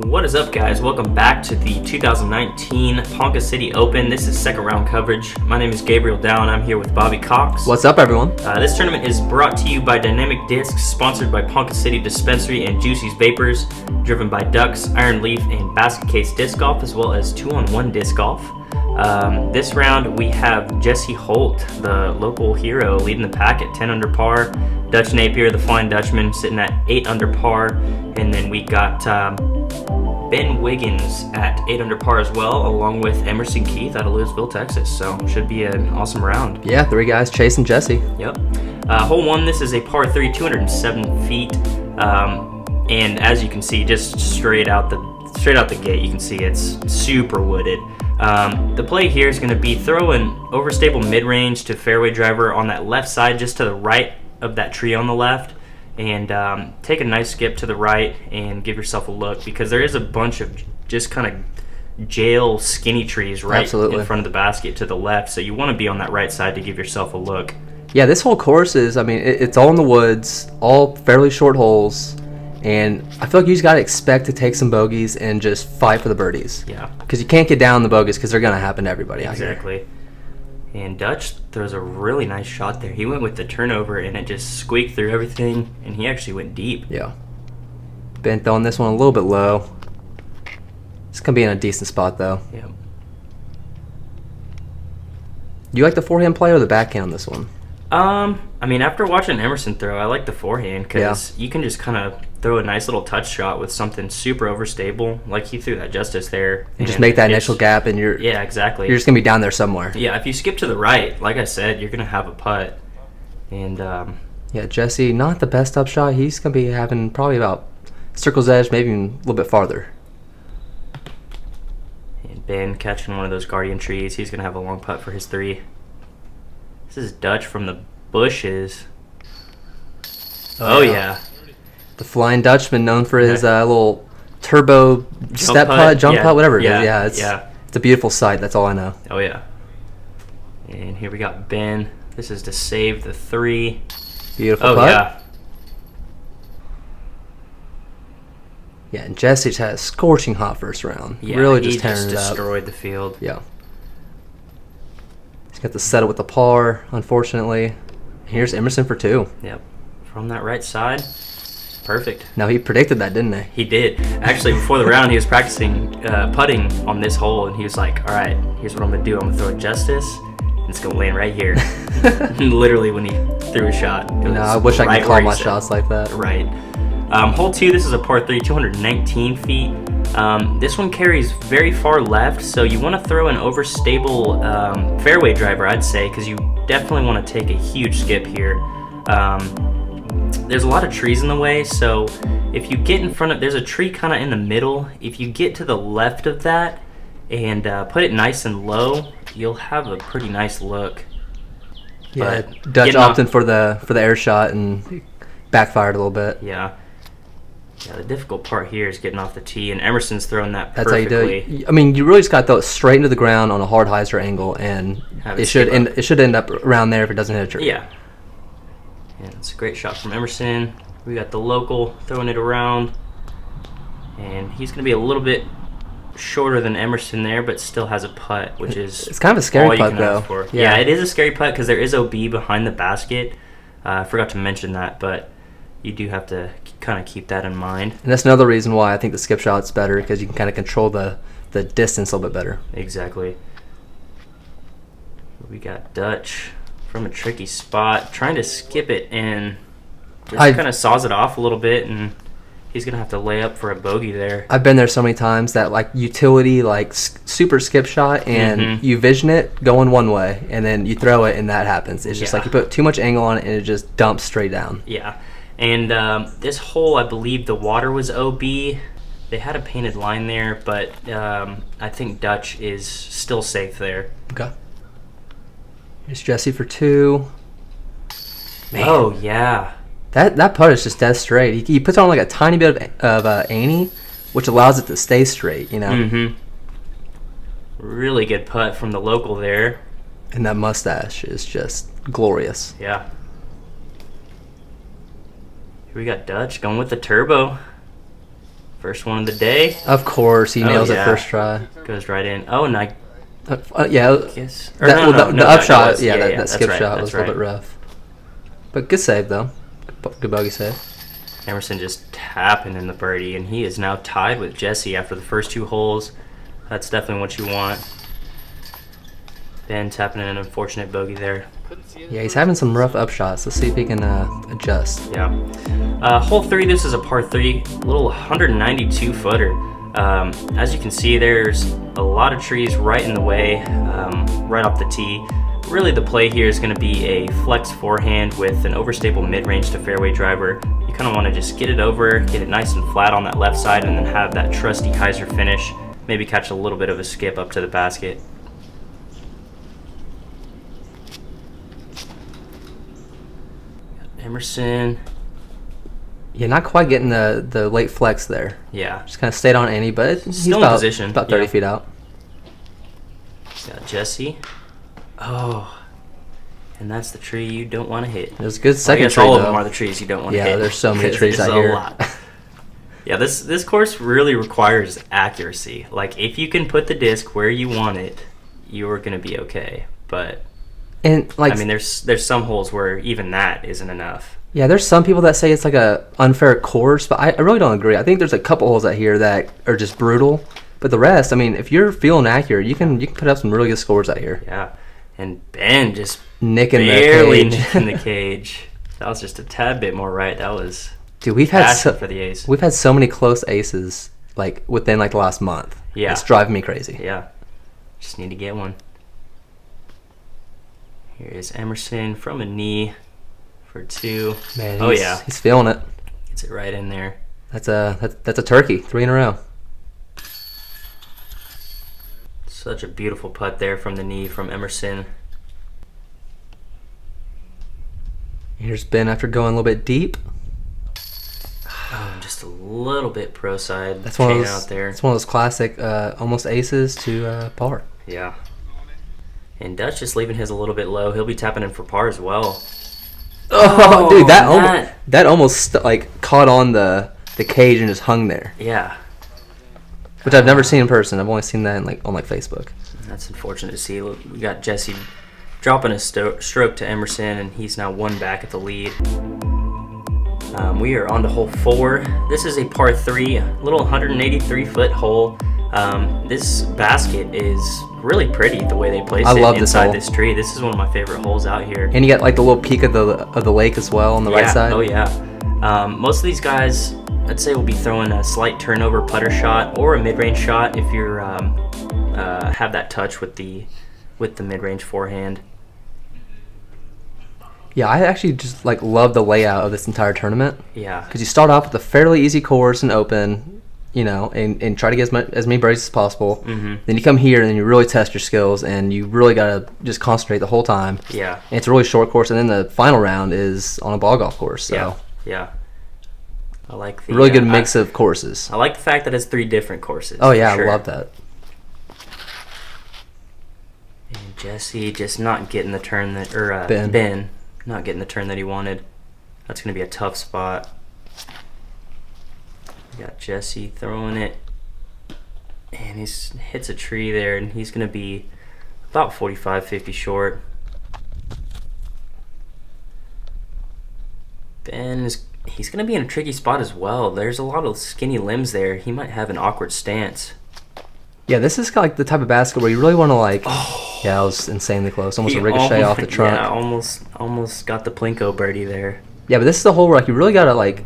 What is up, guys? Welcome back to the 2019 Ponca City Open. This is second round coverage. My name is Gabriel Dow, and I'm here with Bobby Cox. What's up, everyone? This tournament is brought to you by Dynamic Discs, sponsored by Ponca City Dispensary and Juicy's Vapors, driven by Ducks, Iron Leaf, and Basket Case Disc Golf, as well as 2-on-1 Disc Golf. This round we have Jesse Holt, the local hero, leading the pack at 10 under par. Dutch Napier, the Flying Dutchman, sitting at 8 under par. And then we got Ben Wiggins at 8 under par as well, along with Emerson Keith out of Louisville, Texas. So should be an awesome round. Yeah, three guys chasing Jesse. Yep. Hole 1, this is a par 3, 207 feet. And as you can see, just straight out the gate, you can see it's super wooded. The play here is going to be throw an overstable mid-range to fairway driver on that left side, just to the right of that tree on the left, and take a nice skip to the right and give yourself a look, because there is a bunch of just kind of jail skinny trees right in front of the basket to the left, so you want to be on that right side to give yourself a look. Yeah, this whole course is, I mean, it's all in the woods, all fairly short holes, and I feel like you just got to expect to take some bogeys and just fight for the birdies. Yeah. Because you can't get down the bogeys because they're going to happen to everybody out here. Exactly. And Dutch throws a really nice shot there. He went with the turnover, and it just squeaked through everything, and he actually went deep. Yeah. Ben throwing this one a little bit low. It's going to be in a decent spot, though. Yeah. You like the forehand play or the backhand on this one? I mean, after watching Emerson throw, I like the forehand, because you can just kind of throw a nice little touch shot with something super overstable. Like he threw that Justice there. And just make that initial gap, and you're exactly. You're just going to be down there somewhere. Yeah, if you skip to the right, like I said, you're going to have a putt. And yeah, Jesse, not the best up shot. He's going to be having probably about circle's edge, maybe even a little bit farther. And Ben catching one of those guardian trees. He's going to have a long putt for his 3. This is Dutch from the bushes. Oh yeah. The Flying Dutchman, known for his little turbo step putt, jump putt, whatever it is. Yeah, it's a beautiful sight. That's all I know. Oh yeah. And here we got Ben. This is to save the 3. Beautiful putt. Yeah. Yeah, and Jesse just had a scorching hot first round. Yeah, really he just tearing just it up. destroyed the field. Yeah. He's got to settle with the par, unfortunately. Here's Emerson for 2. Yep. From that right side. Perfect. Now, he predicted that, didn't he? He did. Actually, before the round, he was practicing putting on this hole, and he was like, all right, here's what I'm going to do. I'm going to throw a Justice, and it's going to land right here. Literally, when he threw a shot. I wish I could call my shots like that. Right. Hole 2, this is a par 3, 219 feet. This one carries very far left, so you want to throw an overstable fairway driver, I'd say, because you definitely want to take a huge skip here. There's a lot of trees in the way, so if you get in front of, there's a tree kind of in the middle. If you get to the left of that and put it nice and low, you'll have a pretty nice look. Yeah, Dutch opted for the air shot and backfired a little bit. Yeah. Yeah, the difficult part here is getting off the tee, and Emerson's throwing that perfectly. That's how you do it. I mean, you really just got to throw it straight into the ground on a hard hyzer angle, and it should end up around there if it doesn't hit a tree. Yeah. Yeah, it's a great shot from Emerson. We got the local throwing it around, and he's going to be a little bit shorter than Emerson there, but still has a putt, which is it's kind of a scary putt, though. Yeah, it is a scary putt because there is OB behind the basket. I forgot to mention that, but you do have to kind of keep that in mind. And that's another reason why I think the skip shot's better, because you can kind of control the distance a little bit better. Exactly. We got Dutch from a tricky spot, trying to skip it, and just kind of saws it off a little bit, and he's going to have to lay up for a bogey there. I've been there so many times, that like utility, like super skip shot, and you vision it going one way, and then you throw it, and that happens. It's just like you put too much angle on it, and it just dumps straight down. Yeah. And this hole, I believe the water was OB. They had a painted line there, but I think Dutch is still safe there. Okay. Here's Jesse for 2. Man. Oh, yeah. That putt is just dead straight. He puts on like a tiny bit of Annie, which allows it to stay straight, you know? Mm-hmm. Really good putt from the local there. And that mustache is just glorious. Yeah. Here we got Dutch going with the turbo First one of the day. Of course, he nails it first try. Goes right in. Oh, and I guess. The upshot, that skip right, shot was a little bit rough. But good save, though. Good bogey save. Emerson just tapping in the birdie, and he is now tied with Jesse after the first 2 holes. That's definitely what you want. Ben tapping in an unfortunate bogey there. Yeah, he's having some rough upshots. Let's see if he can adjust. Yeah. Hole 3, this is a par 3, a little 192 footer. As you can see, there's a lot of trees right in the way, right off the tee. Really, the play here is going to be a flex forehand with an overstable mid-range to fairway driver. You kind of want to just get it over, get it nice and flat on that left side, and then have that trusty hyzer finish. Maybe catch a little bit of a skip up to the basket. Emerson. Yeah, not quite getting the late flex there. Yeah. Just kind of stayed on Annie, but he's still in position. About 30 feet out. Got Jesse. Oh. And that's the tree you don't want to hit. It was a good second tree, all of them are the trees you don't want to hit. Yeah, there's so many trees out here. A lot. Yeah, this course really requires accuracy. Like, if you can put the disc where you want it, you are going to be okay. But, and like, I mean, there's some holes where even that isn't enough. Yeah, there's some people that say it's like a unfair course, but I really don't agree. I think there's a couple holes out here that are just brutal. But the rest, I mean, if you're feeling accurate, you can put up some really good scores out here. Yeah, and Ben just barely nicking the cage. That was just a tad bit more right. That was we've had for the ace. We've had so many close aces like within like the last month. Yeah, it's driving me crazy. Yeah, just need to get one. Here is Emerson from a knee for 2. Man, he's feeling it. Gets it right in there. That's a turkey. 3 in a row. Such a beautiful putt there from the knee from Emerson. Here's Ben after going a little bit deep. Oh, just a little bit pro side. That's one of those out there. It's one of those classic almost aces to par. Yeah. And Dutch just leaving his a little bit low. He'll be tapping in for par as well. Oh, dude, that almost like caught on the cage and just hung there. Yeah. Which I've never seen in person. I've only seen that on Facebook. That's unfortunate to see. We got Jesse dropping a stroke to Emerson, and he's now 1 back at the lead. We are on to hole 4. This is a par 3, a little 183-foot hole. This basket is really pretty the way they place it inside this tree. This is one of my favorite holes out here. And you got like the little peak of the lake as well on the right side. Oh yeah. Most of these guys, I'd say, will be throwing a slight turnover putter shot or a mid-range shot if you're have that touch with the mid-range forehand. Yeah, I actually just like love the layout of this entire tournament. Yeah. Because you start off with a fairly easy course and open, you know, and try to get as many birdies as possible. Mm-hmm. Then you come here and then you really test your skills and you really got to just concentrate the whole time. Yeah. And it's a really short course, and then the final round is on a ball golf course. So. Yeah. I like the really good mix of courses. I like the fact that it's 3 different courses. Oh yeah, I love that. And Jesse just not getting the turn that, Ben not getting the turn that he wanted. That's going to be a tough spot. We got Jesse throwing it, and he hits a tree there, and he's going to be about 45, 50 short. He's going to be in a tricky spot as well. There's a lot of skinny limbs there. He might have an awkward stance. Yeah, this is like the type of basket where you really want to like. Oh, yeah, I was insanely close. Almost a ricochet off the trunk. Yeah, almost got the Plinko birdie there. Yeah, but this is the hole where like you really got to like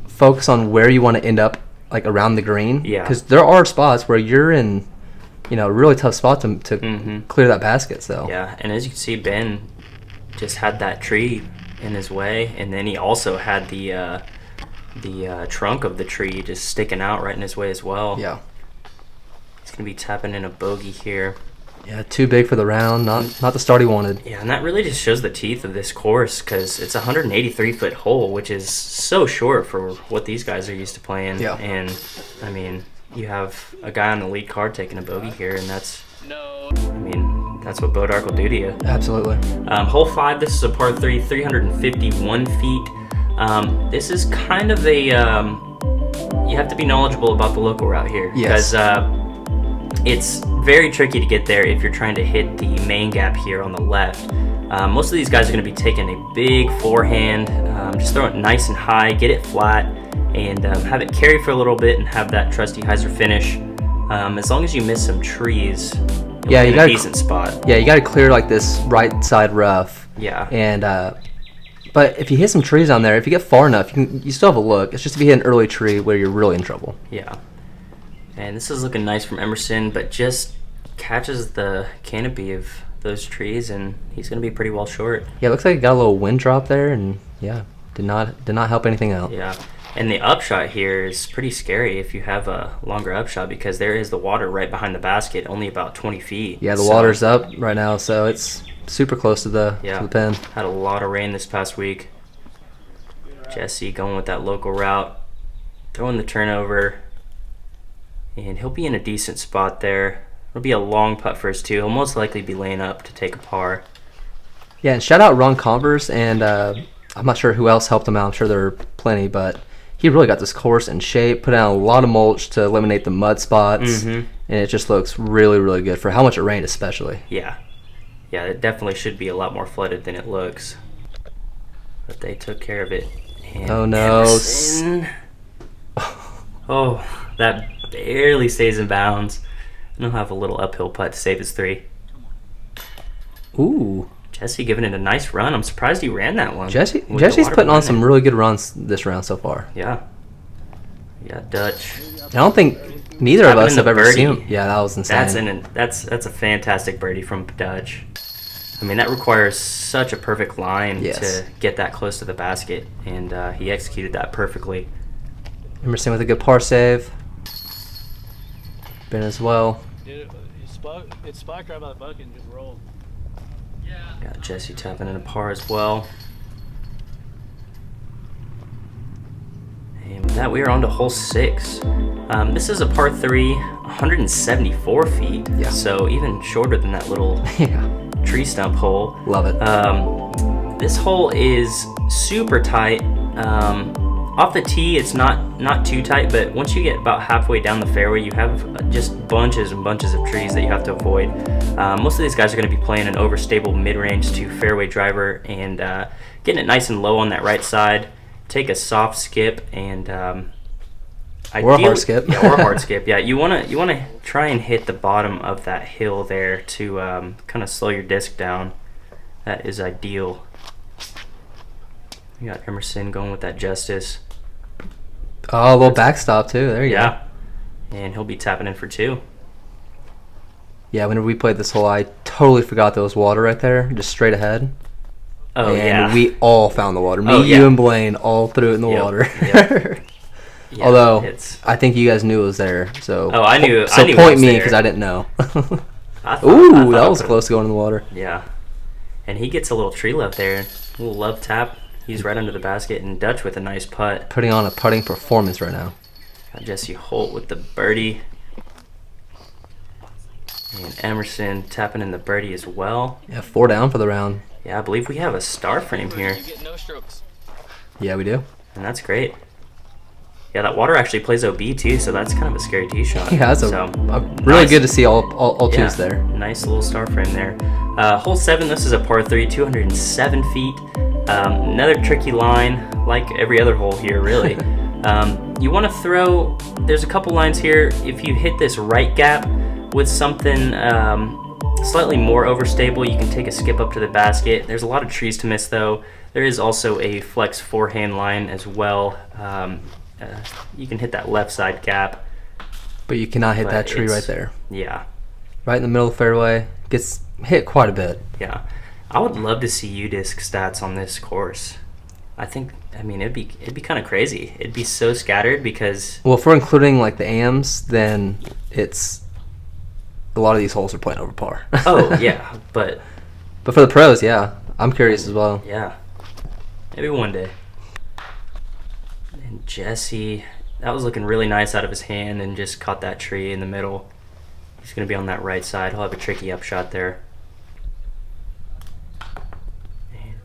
focus on where you want to end up, like around the green. Yeah. Because there are spots where you're in, you know, a really tough spot to clear that basket. So. Yeah, and as you can see, Ben just had that tree in his way, and then he also had the trunk of the tree just sticking out right in his way as well. Yeah. He's gonna be tapping in a bogey here. Yeah, too big for the round. Not the start he wanted. Yeah, and that really just shows the teeth of this course because it's a 183-foot hole, which is so short for what these guys are used to playing. Yeah. And I mean, you have a guy on the lead card taking a bogey here, and that's what Bois D'Arc will do to you. Absolutely. Hole 5, this is a par 3, 351 feet. This is kind of a, you have to be knowledgeable about the local route here. Yes. Because it's very tricky to get there if you're trying to hit the main gap here on the left. Most of these guys are going to be taking a big forehand, just throw it nice and high, get it flat, and have it carry for a little bit and have that trusty hyzer finish. As long as you miss some trees, yeah, you got a decent spot. Yeah, you got to clear like this right side rough. Yeah. And but if you hit some trees on there, if you get far enough, you still have a look. It's just if you hit an early tree where you're really in trouble. Yeah. And this is looking nice from Emerson, but just catches the canopy of those trees, and he's going to be pretty well short. Yeah, it looks like it got a little wind drop there, and yeah, did not help anything out. Yeah. And the upshot here is pretty scary if you have a longer upshot, because there is the water right behind the basket, only about 20 feet. Yeah, the water's up right now, so it's super close to the pin. Had a lot of rain this past week. Jesse going with that local route, throwing the turnover, and he'll be in a decent spot there. It'll be a long putt for us too. He'll most likely be laying up to take a par. Yeah, and shout out Ron Converse, and I'm not sure who else helped him out. I'm sure there are plenty, but he really got this course in shape, put out a lot of mulch to eliminate the mud spots, and it just looks really, really good for how much it rained especially. Yeah. Yeah, it definitely should be a lot more flooded than it looks. But they took care of it. And oh, no. Emerson, oh, that barely stays in bounds. And he'll have a little uphill putt to save his 3. Ooh. Jesse giving it a nice run. I'm surprised he ran that one. Jesse's putting on some really good runs this round so far. Yeah. Yeah, Dutch. I don't think neither of us have ever seen him. Yeah, that was insane. That's a fantastic birdie from Dutch. I mean, that requires such a perfect line to get that close to the basket, and he executed that perfectly. Emerson with a good par save. Ben as well. Dude, it spiked right by the bucket and just rolled. Got Jesse tapping in a par as well. And with that, we are on to hole 6. This is a par 3, 174 feet. Yeah. So even shorter than that little tree stump hole. Love it. This hole is super tight. Off the tee, it's not too tight, but once you get about halfway down the fairway, you have just bunches and bunches of trees that you have to avoid. Most of these guys are going to be playing an overstable mid-range to fairway driver and getting it nice and low on that right side. Take a soft skip and or a hard skip. Yeah, or a hard skip. Yeah, you wanna try and hit the bottom of that hill there to kind of slow your disc down. That is ideal. You got Emerson going with that Justice. Oh, a little backstop too. There you go. And he'll be tapping in for 2. Yeah, whenever we played this hole, I totally forgot there was water right there, just straight ahead. Oh, and we all found the water. Me, you, and Blaine all threw it in the water. Yep. Yeah, although, I think you guys knew it was there. So, I knew. So I knew point me because I didn't know. Ooh, that was close to going in the water. Yeah. And he gets a little tree left there. A little love tap. He's right under the basket, and Dutch with a nice putt. Putting on a putting performance right now. Got Jesse Holt with the birdie. And Emerson tapping in the birdie as well. Yeah, 4 down for the round. Yeah, I believe we have a star frame here. You get no strokes. Yeah, we do. And that's great. Yeah, that water actually plays OB too, so that's kind of a scary tee shot. Yeah, that's really good to see all twos there. Nice little star frame there. Hole 7, this is a par 3, 207 feet. Another tricky line, like every other hole here, really. You want to throw, there's a couple lines here. If you hit this right gap with something slightly more overstable, you can take a skip up to the basket. There's a lot of trees to miss though. There is also a flex forehand line as well. You can hit that left side gap. But you cannot hit that tree right there. Yeah. Right in the middle of the fairway. Gets hit quite a bit. Yeah. I would love to see U-disc stats on this course. I mean, it'd be kind of crazy. It'd be so scattered because... Well, if we're including like the AMs, then it's... A lot of these holes are playing over par. Oh, yeah, but... But for the pros, yeah. I'm curious as well. Yeah. Maybe one day. And Jesse, that was looking really nice out of his hand and just caught that tree in the middle. He's going to be on that right side. He'll have a tricky upshot there. And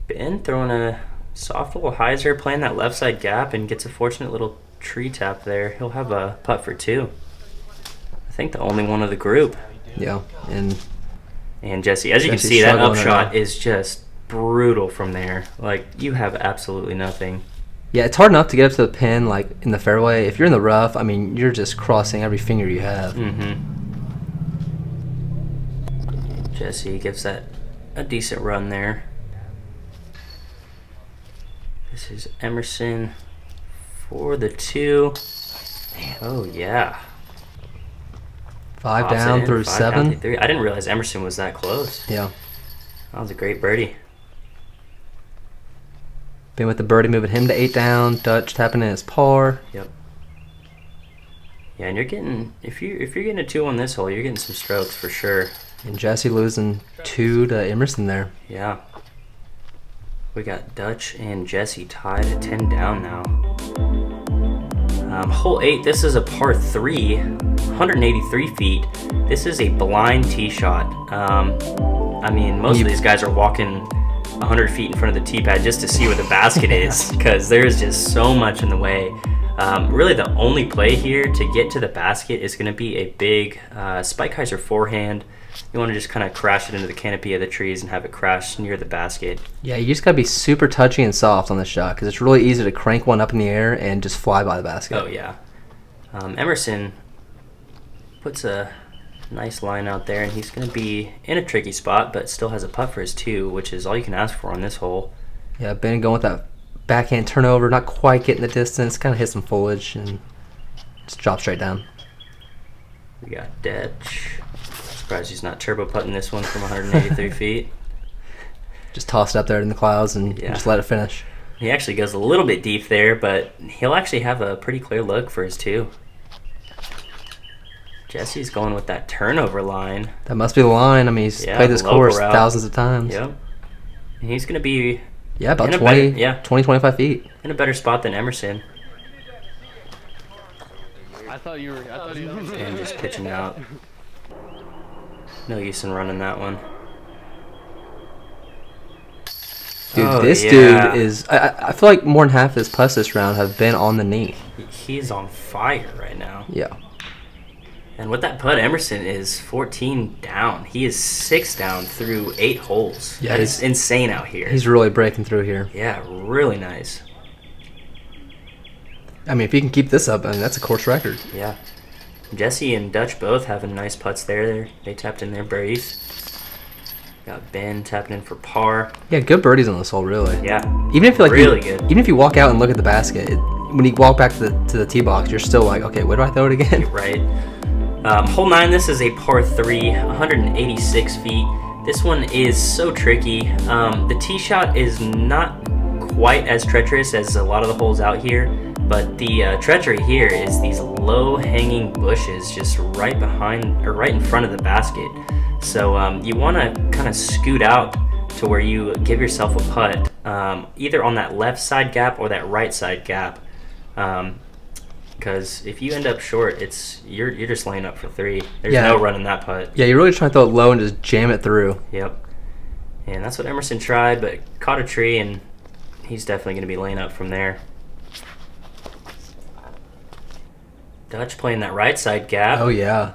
Ben throwing a soft little hyzer, playing that left side gap, and gets a fortunate little tree tap there. He'll have a putt for 2. I think the only one of the group. Yeah, and Jesse, as you can Jesse's see, that struggling upshot right now. is just brutal from there. Like, you have absolutely nothing. Yeah, it's hard enough to get up to the pin, like, in the fairway. If you're in the rough, I mean, you're just crossing every finger you have. Jesse gives that a decent run there. This is Emerson for the 2. Oh, yeah. 5 Pops it down in, through 5 down 7. through 3. I didn't realize Emerson was that close. Yeah. That was a great birdie. Ben with the birdie moving him to 8 down. Dutch tapping in his par. Yep. Yeah, and you're getting, if you're getting a 2 on this hole, you're getting some strokes for sure. And Jesse losing 2 to Emerson there. Yeah. We got Dutch and Jesse tied at 10 down now. Hole 8, this is a par 3, 183 feet. This is a blind tee shot. I mean, most of these guys are walking 100 feet in front of the tee pad just to see where the basket is, because there's just so much in the way. Really, the only play here to get to the basket is going to be a big spike hyzer forehand. You want to just kind of crash it into the canopy of the trees and have it crash near the basket. Yeah, you just got to be super touchy and soft on this shot, because it's really easy to crank one up in the air and just fly by the basket. Oh, yeah. Emerson puts a nice line out there, and he's going to be in a tricky spot, but still has a putt for his 2, which is all you can ask for on this hole. Yeah, Ben going with that backhand turnover, not quite getting the distance, kind of hit some foliage and just drop straight down. We got Dutch. Surprised he's not turbo putting this one from 183 feet. Just toss it up there in the clouds and just let it finish. He actually goes a little bit deep there, but he'll actually have a pretty clear look for his 2. Jesse's going with that turnover line. That must be the line. I mean, he's played this course thousands of times. Yep. And he's going to be about in 20, 25 feet. In a better spot than Emerson. I thought you were. And just pitching out. No use in running that one. Dude, this dude is... I feel like more than half his putts this round have been on the knee. He's on fire right now. Yeah. And with that putt, Emerson is 14 down. He is 6 down through 8 holes. Yeah, it's insane out here. He's really breaking through here. Yeah, really nice. I mean, if he can keep this up, I mean, that's a course record. Yeah. Jesse and Dutch both having nice putts there. They tapped in their birdies. Got Ben tapping in for par. Yeah, good birdies on this hole, really. Yeah. Even if really good. Even if you walk out and look at the basket, when you walk back to the tee box, you're still like, okay, where do I throw it again? Right. Hole 9, this is a par 3, 186 feet. This one is so tricky. The tee shot is not quite as treacherous as a lot of the holes out here, but the treachery here is these low-hanging bushes just right behind or right in front of the basket. So you want to kind of scoot out to where you give yourself a putt, either on that left side gap or that right side gap. Because if you end up short, you're just laying up for 3. There's no running that putt. Yeah, you're really trying to throw it low and just jam it through. Yep. And that's what Emerson tried, but caught a tree, and he's definitely going to be laying up from there. Dutch playing that right side gap. Oh, yeah.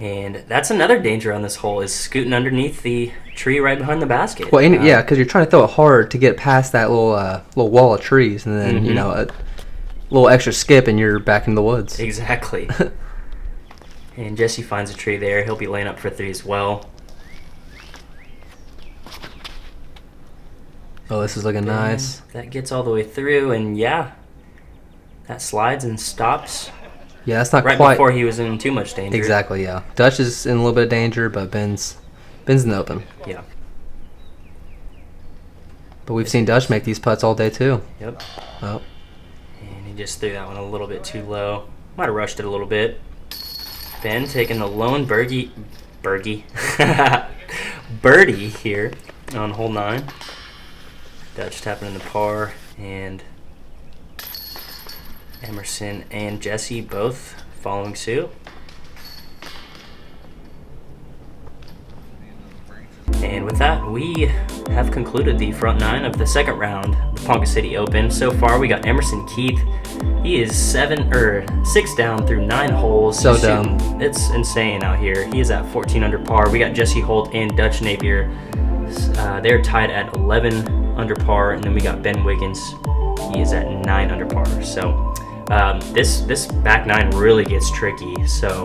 And that's another danger on this hole, is scooting underneath the tree right behind the basket. Well, yeah, because you're trying to throw it hard to get past that little wall of trees, and then, you know, a little extra skip and you're back in the woods. Exactly. And Jesse finds a tree there. He'll be laying up for 3 as well. Oh, this is looking nice. That gets all the way through, and yeah, that slides and stops. Yeah, that's not right quite before he was in too much danger. Exactly, yeah. Dutch is in a little bit of danger, but Ben's in the open. Yeah. But we've seen Dutch make these putts all day too. Yep. Oh. And he just threw that one a little bit too low. Might have rushed it a little bit. Ben taking the lone birdie here on hole 9. Dutch tapping in the par, and Emerson and Jesse both following suit. And with that, we have concluded the front 9 of the second round of the Ponca City Open. So far, we got Emerson Keith He is 6 down through 9 holes. So He's dumb. shooting- It's insane out here. He is at 14 under par. We got Jesse Holt and Dutch Napier. They're tied at 11 under par, and then we got Ben Wiggins. He is at 9 under par. So this back 9 really gets tricky. So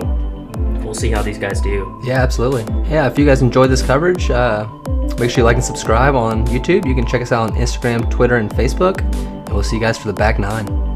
we'll see how these guys do. Yeah, absolutely. Yeah, if you guys enjoyed this coverage, make sure you like and subscribe on YouTube. You can check us out on Instagram, Twitter, and Facebook. And we'll see you guys for the back 9.